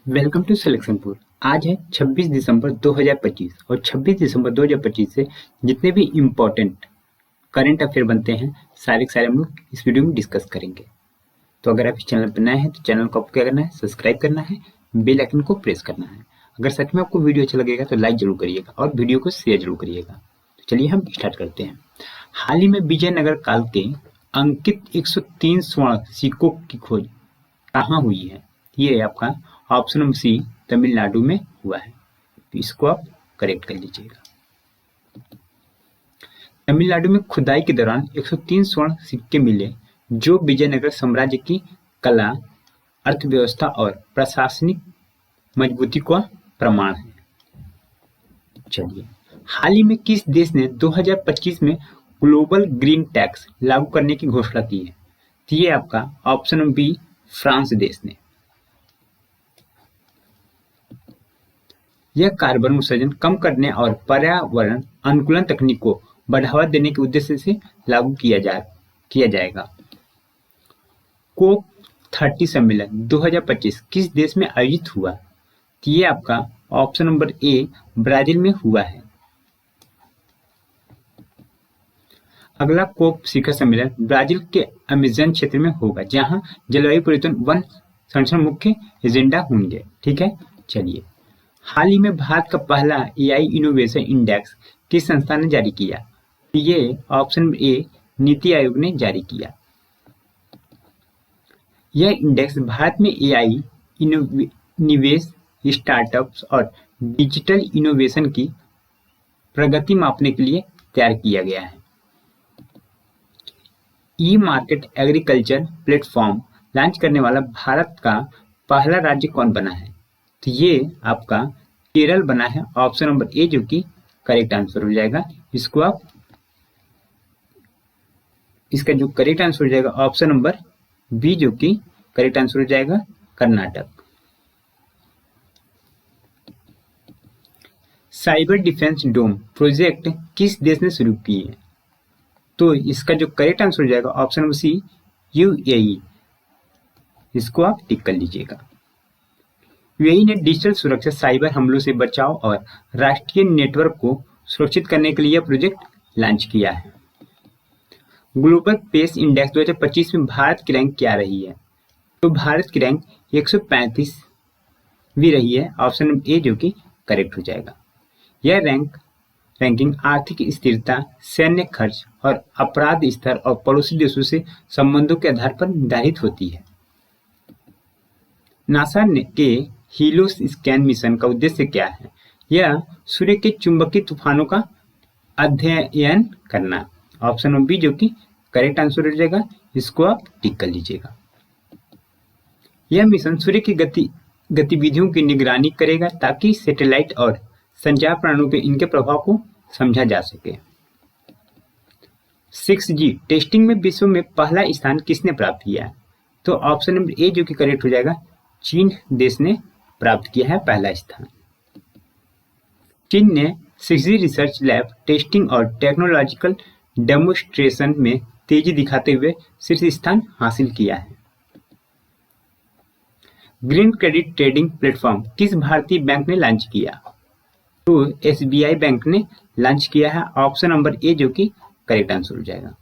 Welcome to सिलेक्शनपुर। आज है 26 दिसंबर 2025 और 26 दिसंबर 2025 से जितने भी इम्पोर्टेंट करंट अफेयर बनते हैं सारे के सारे हम लोग इस वीडियो में डिस्कस करेंगे। तो अगर आप इस चैनल पर नए हैं तो चैनल को आपको क्या करना है, सब्सक्राइब करना है, बेल आइकन को प्रेस करना है। अगर सच में आपको वीडियो अच्छा लगेगा तो लाइक जरूर करिएगा और वीडियो को शेयर जरूर करिएगा। तो चलिए हम स्टार्ट करते हैं। हाल ही में विजयनगर काल के अंकित 103 स्वर्ण सिक्कों की खोज कहाँ हुई है? ये आपका ऑप्शन नंबर सी तमिलनाडु में हुआ है। तो इसको आप करेक्ट कर लीजिएगा। तमिलनाडु में खुदाई के दौरान 103 स्वर्ण सिक्के मिले जो विजयनगर साम्राज्य की कला, अर्थव्यवस्था और प्रशासनिक मजबूती का प्रमाण है। चलिए, हाल ही में किस देश ने 2025 में ग्लोबल ग्रीन टैक्स लागू करने की घोषणा की है? तो ये आपका ऑप्शन नंबर बी फ्रांस देश ने। यह कार्बन उत्सर्जन कम करने और पर्यावरण अनुकूलन तकनीक को बढ़ावा देने के उद्देश्य से लागू किया जाएगा। कोप 30 सम्मेलन 2025 किस देश में आयोजित हुआ? तो ये आपका ऑप्शन नंबर ए ब्राजील में हुआ है। अगला कोप शिखर सम्मेलन ब्राजील के अमेजन क्षेत्र में होगा, जहां जलवायु परिवर्तन वन संरक्षण मुख्य एजेंडा होंगे। ठीक है, चलिए। हाल ही में भारत का पहला एआई इनोवेशन इंडेक्स किस संस्था ने जारी किया? ये ऑप्शन ए नीति आयोग ने जारी किया। यह इंडेक्स भारत में एआई निवेश, स्टार्टअप्स और डिजिटल इनोवेशन की प्रगति मापने के लिए तैयार किया गया है। ई मार्केट एग्रीकल्चर प्लेटफॉर्म लॉन्च करने वाला भारत का पहला राज्य कौन बना है? तो ये आपका केरल बना है, ऑप्शन नंबर ए जो कि करेक्ट आंसर हो जाएगा। इसका जो करेक्ट आंसर हो जाएगा ऑप्शन नंबर बी जो कि करेक्ट आंसर हो जाएगा, कर्नाटक। साइबर डिफेंस डोम प्रोजेक्ट किस देश ने शुरू की है? तो इसका जो करेक्ट आंसर हो जाएगा ऑप्शन नंबर सी यूएई। इसको आप टिक कर लीजिएगा। यूएई ने डिजिटल सुरक्षा, साइबर हमलों से बचाव और राष्ट्रीय नेटवर्क को सुरक्षित करने के लिए यह प्रोजेक्ट लॉन्च किया है। ग्लोबल पेस इंडेक्स 2025 में भारत की रैंक क्या रही है? तो भारत की रैंक 135वीं रही है, ऑप्शन नंबर ए जो कि करेक्ट हो जाएगा। यह रैंकिंग आर्थिक स्थिरता, सैन्य खर्च और अपराध स्तर और पड़ोसी देशों से संबंधों के आधार पर निर्धारित होती है। नासा के हीलियोस स्कैन मिशन का उद्देश्य क्या है? यह सूर्य के चुंबकीय तूफानों का अध्ययन करना, ऑप्शन नंबर बी जो कि करेक्ट आंसर हो जाएगा। इसको आप टिक कर लीजिएगा। यह मिशन सूर्य की गतिविधियों की निगरानी करेगा ताकि सैटेलाइट और संचार प्रणालियों पे इनके प्रभाव को समझा जा सके। 6G टेस्टिंग में विश्व में पहला स्थान किसने प्राप्त किया? तो ऑप्शन नंबर ए जो कि करेक्ट हो जाएगा, चीन देश ने प्राप्त किया है पहला स्थान। चीन ने 6G रिसर्च लैब टेस्टिंग और टेक्नोलॉजिकल डेमोन्स्ट्रेशन में तेजी दिखाते हुए शीर्ष स्थान हासिल किया है। ग्रीन क्रेडिट ट्रेडिंग प्लेटफॉर्म किस भारतीय बैंक ने लॉन्च किया? तो एसबीआई बैंक ने लॉन्च किया है, ऑप्शन नंबर ए जो कि करेक्ट आंसर हो जाएगा।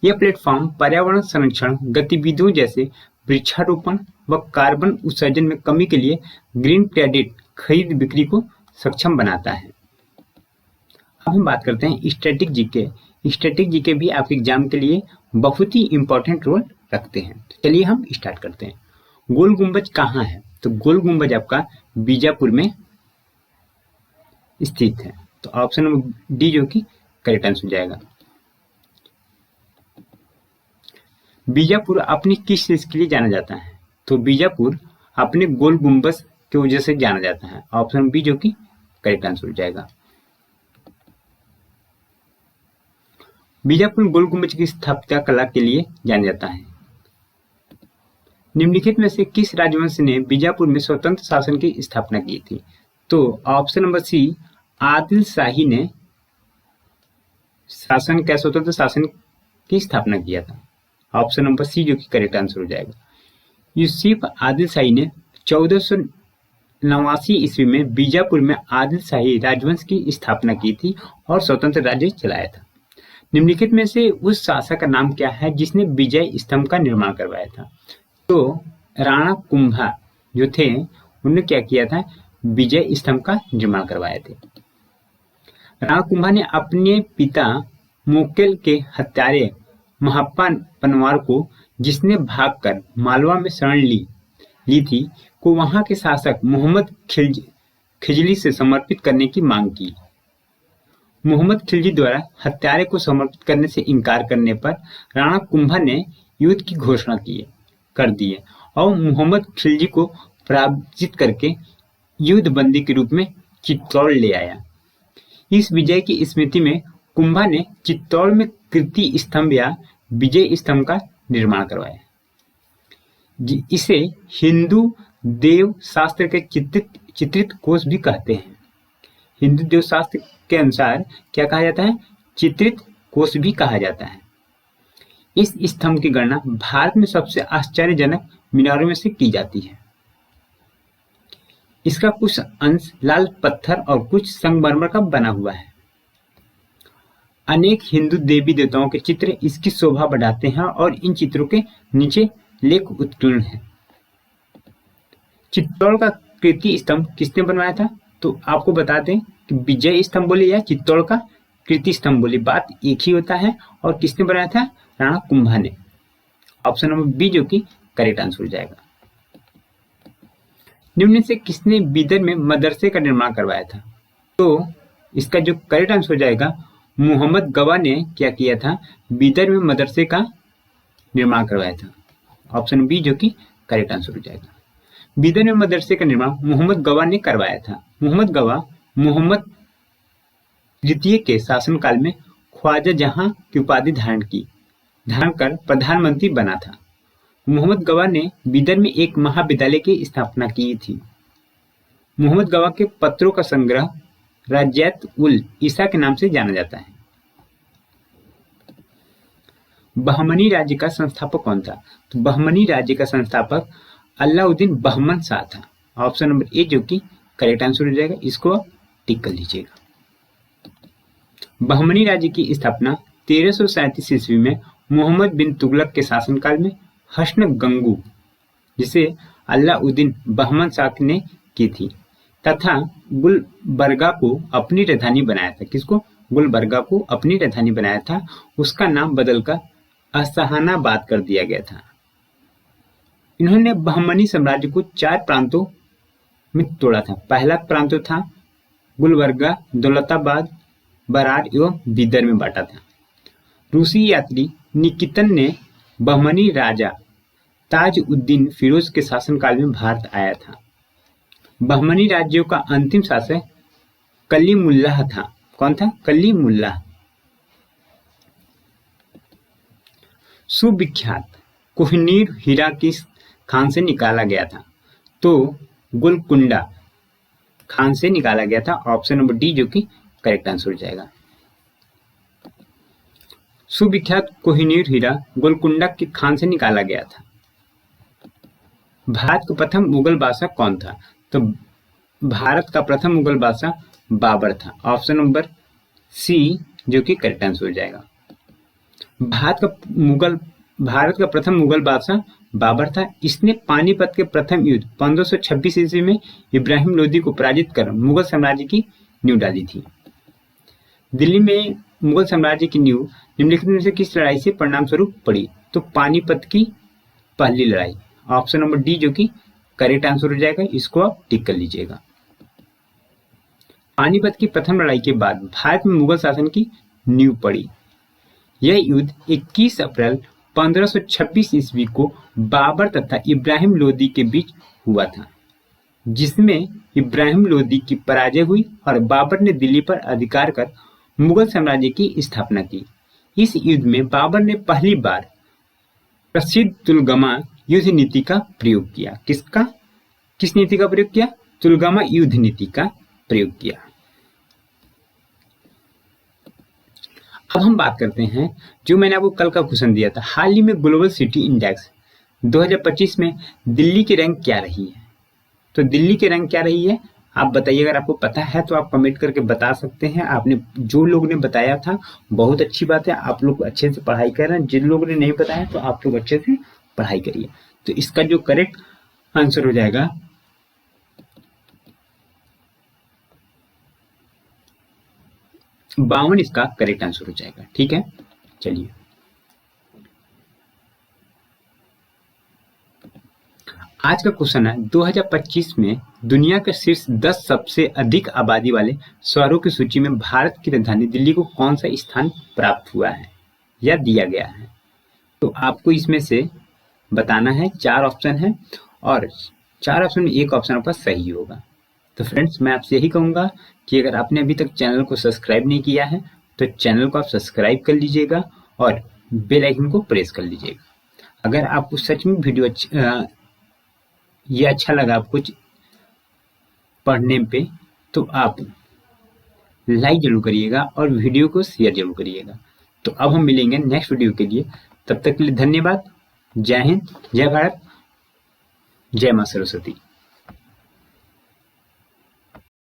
यह प्लेटफॉर्म पर्यावरण संरक्षण गतिविधियों जैसे वृक्षारोपण व कार्बन उत्सर्जन में कमी के लिए ग्रीन क्रेडिट खरीद बिक्री को सक्षम बनाता है। अब हम बात करते हैं स्टैटिक जीके। स्टैटिक जीके भी आपके एग्जाम के लिए बहुत ही इंपॉर्टेंट रोल रखते हैं। तो चलिए हम स्टार्ट करते हैं। गोल गुंबज कहाँ है? तो गोल गुंबज आपका बीजापुर में स्थित है। तो ऑप्शन नंबर डी जो कि करेक्ट आंसर हो जाएगा। बीजापुर अपनी किस चीज के लिए जाना जाता है? तो बीजापुर अपने गोल गुंबज की वजह से जाना जाता है, ऑप्शन बी जो कि करेक्ट आंसर हो जाएगा। बीजापुर गोल गुंबज की स्थापत्य कला के लिए जाना जाता है। निम्नलिखित में से किस राजवंश ने बीजापुर में स्वतंत्र शासन की स्थापना की थी? तो ऑप्शन नंबर सी आदिल शाही ने स्वतंत्र शासन की स्थापना किया था, ऑप्शन नंबर सी जो कि करेक्ट आंसर हो जाएगा। यूसुफ आदिल शाही ने 1489 ईस्वी में बीजापुर में आदिल शाही राजवंश की स्थापना की थी और स्वतंत्र राज्य चलाया था। निम्नलिखित में से उस शासक का नाम क्या है जिसने विजय स्तंभ का निर्माण करवाया था? तो राणा कुंभा जो थे उन्होंने क्या किया था? विजय स्तंभ का निर्माण करवाए थे। राणा कुंभा ने अपने पिता मोकेल के हत्यारे महाप्पा पनवार को, जिसने भागकर मालवा में शरण ली थी, को वहां के शासक मोहम्मद खिलजी से समर्पित करने की मांग की। मोहम्मद खिलजी द्वारा हत्यारे को समर्पित करने से इनकार करने पर राणा कुंभा ने युद्ध की घोषणा कर दी और मोहम्मद खिलजी को पराजित करके युद्ध बंदी के रूप में चित्तौड़ ले आया। इस विजय की स्मृति में कुंभा ने चित्तौड़ में कीर्ति स्तंभ या विजय स्तंभ का निर्माण करवाया। इसे हिंदू देव शास्त्र के चित्रित कोष भी कहते हैं। हिंदू देव शास्त्र के अनुसार क्या कहा जाता है? चित्रित कोष भी कहा जाता है। इस स्तंभ की गणना भारत में सबसे आश्चर्यजनक मीनारों में से की जाती है। इसका कुछ अंश लाल पत्थर और कुछ संगमरमर का बना हुआ है। अनेक हिंदू देवी देवताओं के चित्र इसकी शोभा बढ़ाते हैं और इन चित्रों के नीचे लेख उत्कीर्ण है। चित्तौड़ का कीर्ति स्तंभ किसने बनवाया था? तो आपको बता दें कि विजय स्तंभ बोले या चित्तौड़ का कीर्ति स्तंभ बोले, बात एक ही होता है। और किसने बनाया था? राणा कुंभा ने। ऑप्शन नंबर बी जो कि करेक्ट आंसर हो जाएगा। निम्न से किसने बीदर में मदरसे का निर्माण करवाया था? तो इसका जो करेक्ट आंसर हो जाएगा, मोहम्मद गवा ने क्या किया था? बीदर में मदरसे का निर्माण करवाया था। ऑप्शन बी जो कि करेक्ट आंसर हो जाएगा। बीदर में मदरसे का निर्माण मोहम्मद गवा ने करवाया था। मोहम्मद गवा मोहम्मद द्वितीय के शासनकाल में ख्वाजा जहां की उपाधि धारण कर प्रधानमंत्री बना था। मोहम्मद गवा ने बीदर में एक महाविद्यालय की स्थापना की थी। मोहम्मद गवा के पत्रों का संग्रह राजैत उल ईसा के नाम से जाना जाता है। बहमनी राज्य का संस्थापक कौन था? तो बहमनी राज्य का संस्थापक अलाउद्दीन बहमन शाह था। ऑप्शन नंबर ए जो कि करेक्ट आंसर हो जाएगा, इसको टिक कर लीजिएगा। बहमनी राज्य की स्थापना 1337 ईस्वी में मोहम्मद बिन तुगलक के शासनकाल में हसन गंगू, जिसे अलाउद्दीन बहमन शाह ने की थी, तथा गुलबर्गा को अपनी राजधानी बनाया था। किसको? गुलबर्गा को अपनी राजधानी बनाया था। उसका नाम बदलकर असहानाबाद कर दिया गया था। इन्होंने बहमनी साम्राज्य को 4 प्रांतों में तोड़ा था। पहला प्रांत था गुलबर्गा, दौलताबाद, बरार एवं बीदर में बांटा था। रूसी यात्री निकितन ने बहमनी राजा ताज उद्दीन फिरोज के शासनकाल में भारत आया था। बहमनी राज्यों का अंतिम शासक कलीमुल्लाह था। कौन था? कलीमुल्लाह। सुविख्यात कोहिनूर हीरा किस खान से निकाला गया था? तो गोलकुंडा खान से निकाला गया था। ऑप्शन नंबर डी जो कि करेक्ट आंसर हो जाएगा। सुविख्यात कोहिनूर हीरा गोलकुंडा के खान से निकाला गया था। भारत का प्रथम मुगल बादशाह कौन था? तो भारत का प्रथम मुगल बादशाह बाबर था। ऑप्शन नंबर सी जो कि करेक्ट आंसर हो जाएगा। भारत का प्रथम मुगल बादशाह बाबर था। इसने पानीपत के प्रथम युद्ध 1526 ईस्वी में इब्राहिम लोदी को पराजित कर मुगल साम्राज्य की नींव डाली थी। दिल्ली में मुगल साम्राज्य की नींव निम्नलिखित में से किस लड़ाई से परिणाम स्वरूप पड़ी? तो पानीपत की पहली लड़ाई। ऑप्शन नंबर डी जो कि करेक्ट आंसर हो जाएगा, इसको आप टिक कर लीजिएगा। पानीपत की प्रथम लड़ाई के बाद भारत में मुगल शासन की नींव पड़ी। यह युद्ध 21 अप्रैल 1526 ईस्वी को बाबर तथा इब्राहिम लोदी के बीच हुआ था, जिसमें इब्राहिम लोदी की पराजय हुई और बाबर ने दिल्ली पर अधिकार कर मुगल साम्राज्य की स्थापना की। इस युद्ध में बाबर ने पहली बार प्रसिद्ध तुलगमा युद्ध नीति का प्रयोग किया। किस नीति का प्रयोग किया? तुलगमा युद्ध नीति का प्रयोग किया। अब हम बात करते हैं जो मैंने आपको कल का क्वेश्चन दिया था, हाल ही में ग्लोबल सिटी इंडेक्स 2025 में दिल्ली की रैंक क्या रही है? तो दिल्ली के रंग क्या रही है आप बताइए। अगर आपको पता है तो आप कमेंट करके बता सकते हैं। आपने जो लोग ने बताया था बहुत अच्छी बात है, आप लोग अच्छे से पढ़ाई कर रहे हैं। जिन लोगों ने नहीं बताया तो आप लोग अच्छे से पढ़ाई करिए। तो इसका जो करेक्ट आंसर हो जाएगा 52, इसका करेक्ट आंसर हो जाएगा। ठीक है, चलिए आज का क्वेश्चन है 2025 में दुनिया के शीर्ष 10 सबसे अधिक आबादी वाले शहरों की सूची में भारत की राजधानी दिल्ली को कौन सा स्थान प्राप्त हुआ है या दिया गया है। तो आपको इसमें से बताना है। 4 ऑप्शन है और 4 ऑप्शन में एक ऑप्शन आपका सही होगा। तो फ्रेंड्स मैं आपसे यही कहूँगा कि अगर आपने अभी तक चैनल को सब्सक्राइब नहीं किया है तो चैनल को आप सब्सक्राइब कर लीजिएगा और बेल आइकन को प्रेस कर लीजिएगा। अगर आपको सच में वीडियो ये अच्छा लगा आपको पढ़ने पे तो आप लाइक जरूर करिएगा और वीडियो को शेयर जरूर करिएगा। तो अब हम मिलेंगे नेक्स्ट वीडियो के लिए, तब तक के लिए धन्यवाद। जय हिंद, जय भारत, जय मां सरस्वती।